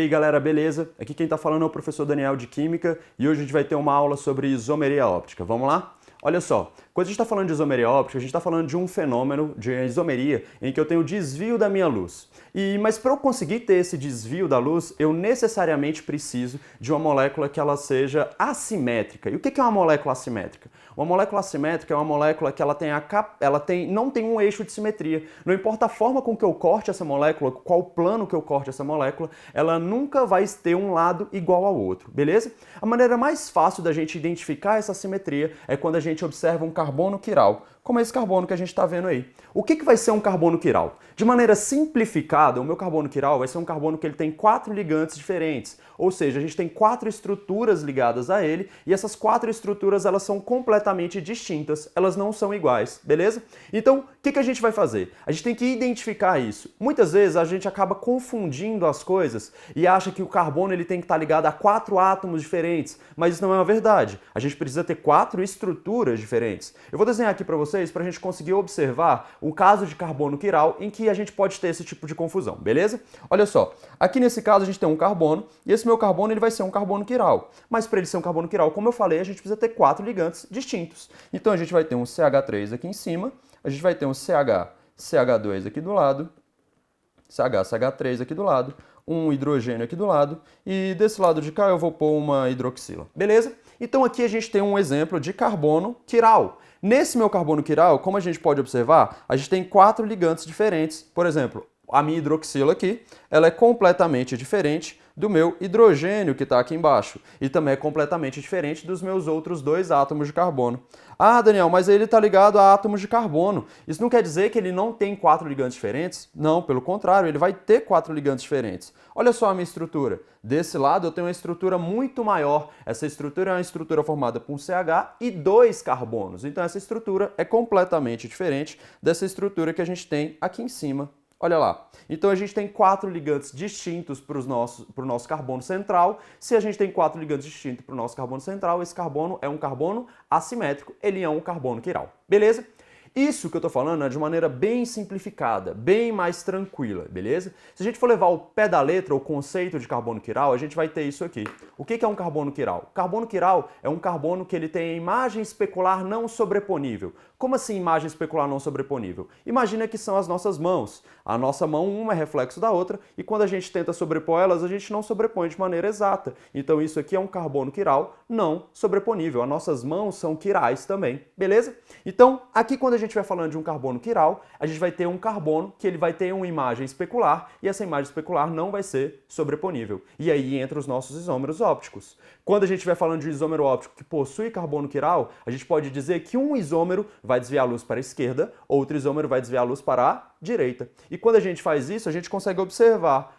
aí galera, beleza? Aqui quem está falando é o professor Daniel de Química e hoje a gente vai ter uma aula sobre isomeria óptica. Vamos lá? Olha só, quando a gente está falando de isomeria óptica, a gente está falando de um fenômeno de isomeria em que eu tenho desvio da minha luz. Mas para eu conseguir ter esse desvio da luz, eu necessariamente preciso de uma molécula que ela seja assimétrica. E o que é uma molécula assimétrica? Uma molécula assimétrica é uma molécula que não tem um eixo de simetria. Não importa a forma com que eu corte essa molécula, qual plano que eu corte essa molécula, ela nunca vai ter um lado igual ao outro, beleza? A maneira mais fácil da gente identificar essa assimetria é quando a gente observa um carbono quiral, como esse carbono que a gente está vendo aí. O que vai ser um carbono quiral? De maneira simplificada, o meu carbono quiral vai ser um carbono que ele tem 4 ligantes diferentes, ou seja, a gente tem 4 estruturas ligadas a ele e essas 4 estruturas elas são completamente distintas, elas não são iguais, beleza? Então, o que a gente vai fazer? A gente tem que identificar isso. Muitas vezes a gente acaba confundindo as coisas e acha que o carbono ele tem que estar ligado a 4 átomos diferentes, mas isso não é uma verdade. A gente precisa ter 4 estruturas diferentes. Eu vou desenhar aqui para vocês para a gente conseguir observar o caso de carbono quiral em que a gente pode ter esse tipo de confusão, beleza? Olha só, aqui nesse caso a gente tem um carbono e esse meu carbono ele vai ser um carbono quiral. Mas para ele ser um carbono quiral, como eu falei, a gente precisa ter 4 ligantes distintos. Então a gente vai ter um CH3 aqui em cima, a gente vai ter um CH2 aqui do lado, CH3 aqui do lado, um hidrogênio aqui do lado e desse lado de cá eu vou pôr uma hidroxila, beleza? Então aqui a gente tem um exemplo de carbono quiral. Nesse meu carbono quiral, como a gente pode observar, a gente tem 4 ligantes diferentes. Por exemplo, a minha hidroxila aqui, ela é completamente diferente do meu hidrogênio que está aqui embaixo. E também é completamente diferente dos meus outros 2 átomos de carbono. Ah, Daniel, mas ele está ligado a átomos de carbono. Isso não quer dizer que ele não tem 4 ligantes diferentes? Não, pelo contrário, ele vai ter 4 ligantes diferentes. Olha só a minha estrutura. Desse lado eu tenho uma estrutura muito maior. Essa estrutura é uma estrutura formada por um CH e 2 carbonos. Então essa estrutura é completamente diferente dessa estrutura que a gente tem aqui em cima. Olha lá, então a gente tem 4 ligantes distintos para o nosso carbono central. Se a gente tem 4 ligantes distintos para o nosso carbono central, esse carbono é um carbono assimétrico, ele é um carbono quiral. Beleza? Isso que eu estou falando é de maneira bem simplificada, bem mais tranquila, beleza? Se a gente for levar ao pé da letra o conceito de carbono quiral, a gente vai ter isso aqui. O que é um carbono quiral? Carbono quiral é um carbono que ele tem a imagem especular não sobreponível. Como assim imagem especular não sobreponível? Imagina que são as nossas mãos. A nossa mão, uma é reflexo da outra, e quando a gente tenta sobrepor elas, a gente não sobrepõe de maneira exata. Então isso aqui é um carbono quiral não sobreponível. As nossas mãos são quirais também, beleza? Então, aqui quando a gente vai falando de um carbono quiral, a gente vai ter um carbono que ele vai ter uma imagem especular, e essa imagem especular não vai ser sobreponível. E aí entra os nossos isômeros ópticos. Quando a gente vai falando de isômero óptico que possui carbono quiral, a gente pode dizer que um isômero vai desviar a luz para a esquerda, outro isômero vai desviar a luz para a direita. E quando a gente faz isso, a gente consegue observar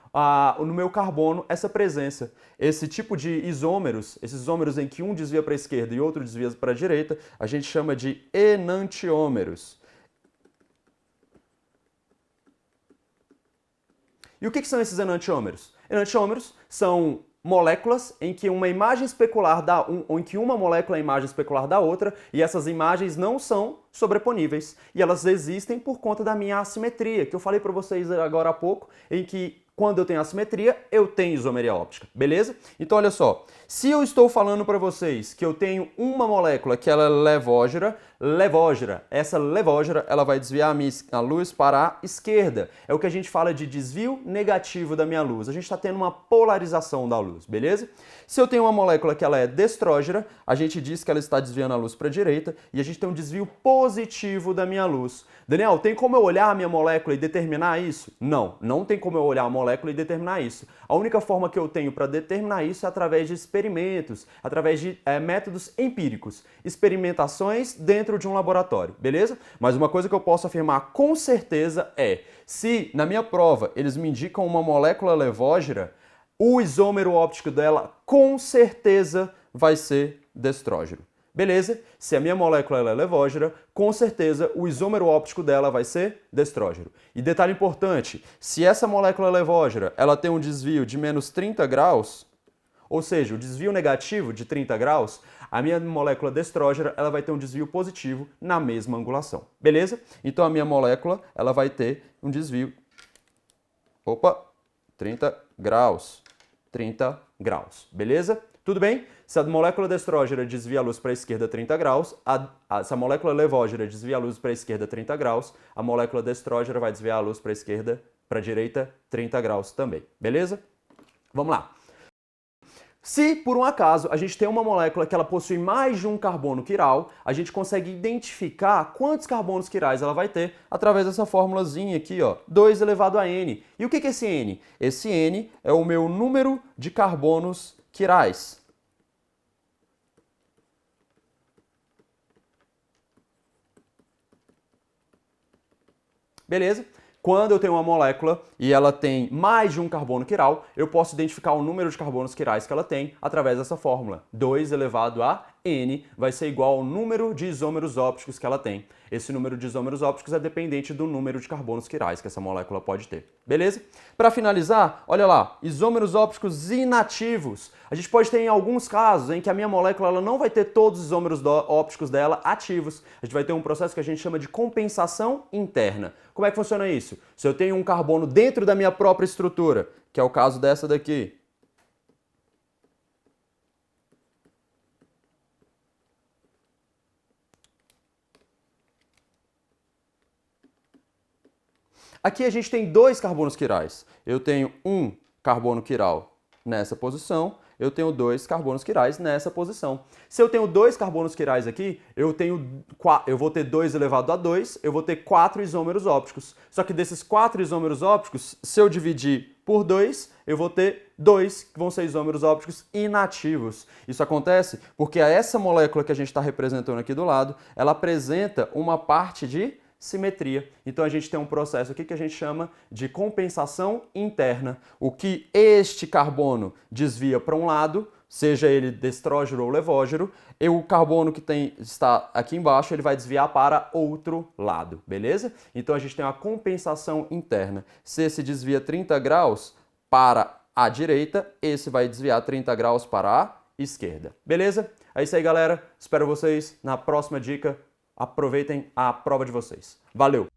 no meu carbono essa presença. Esse tipo de isômeros, esses isômeros em que um desvia para a esquerda e outro desvia para a direita, a gente chama de enantiômeros. E o que são esses enantiômeros? Enantiômeros são moléculas em que uma imagem especular ou em que uma molécula é a imagem especular da outra e essas imagens não são sobreponíveis. E elas existem por conta da minha assimetria, que eu falei para vocês agora há pouco, em que quando eu tenho assimetria, eu tenho isomeria óptica, beleza? Então olha só, se eu estou falando para vocês que eu tenho uma molécula que ela é levógera, essa levógera ela vai desviar a luz para a esquerda. É o que a gente fala de desvio negativo da minha luz. A gente está tendo uma polarização da luz, beleza? Se eu tenho uma molécula que ela é destrógera, a gente diz que ela está desviando a luz para a direita e a gente tem um desvio positivo da minha luz. Daniel, tem como eu olhar a minha molécula e determinar isso? Não, não tem como eu olhar a molécula e determinar isso. A única forma que eu tenho para determinar isso é através de experimentos, através de métodos empíricos, experimentações dentro de um laboratório, beleza? Mas uma coisa que eu posso afirmar com certeza é, se na minha prova eles me indicam uma molécula levógera, o isômero óptico dela com certeza vai ser destrógeno. Beleza? Se a minha molécula é levógera, com certeza o isômero óptico dela vai ser destrógeno. E detalhe importante, se essa molécula levógera ela tem um desvio de menos 30 graus, ou seja, o desvio negativo de 30 graus, a minha molécula destrógena ela vai ter um desvio positivo na mesma angulação. Beleza? Então a minha molécula ela vai ter um desvio 30 graus. 30 graus, beleza? Tudo bem? Se a molécula de estrógeno desvia a luz para a esquerda 30 graus, se a molécula levógena desvia a luz para a esquerda 30 graus, a molécula de estrógeno vai desviar a luz para a esquerda, para a direita 30 graus também, beleza? Vamos lá. Se, por um acaso, a gente tem uma molécula que ela possui mais de um carbono quiral, a gente consegue identificar quantos carbonos quirais ela vai ter através dessa formulazinha aqui, ó, 2 elevado a N. E o que é esse N? Esse N é o meu número de carbonos quirais. Beleza? Quando eu tenho uma molécula e ela tem mais de um carbono quiral, eu posso identificar o número de carbonos quirais que ela tem através dessa fórmula. 2 elevado a N vai ser igual ao número de isômeros ópticos que ela tem. Esse número de isômeros ópticos é dependente do número de carbonos quirais que essa molécula pode ter. Beleza? Para finalizar, olha lá, isômeros ópticos inativos. A gente pode ter em alguns casos em que a minha molécula ela não vai ter todos os isômeros ópticos dela ativos. A gente vai ter um processo que a gente chama de compensação interna. Como é que funciona isso? Se eu tenho um carbono dentro da minha própria estrutura, que é o caso dessa daqui, aqui a gente tem 2 carbonos quirais. Eu tenho um carbono quiral nessa posição, eu tenho 2 carbonos quirais nessa posição. Se eu tenho 2 carbonos quirais aqui, eu vou ter 2 elevado a 2, eu vou ter 4 isômeros ópticos. Só que desses 4 isômeros ópticos, se eu dividir por 2, eu vou ter 2 que vão ser isômeros ópticos inativos. Isso acontece porque essa molécula que a gente está representando aqui do lado, ela apresenta uma parte de simetria. Então a gente tem um processo aqui que a gente chama de compensação interna. O que este carbono desvia para um lado, seja ele destrógeno ou levógeno, e o carbono que está aqui embaixo, ele vai desviar para outro lado, beleza? Então a gente tem uma compensação interna. Se esse desvia 30 graus para a direita, esse vai desviar 30 graus para a esquerda, beleza? É isso aí, galera. Espero vocês na próxima dica. Aproveitem a prova de vocês. Valeu!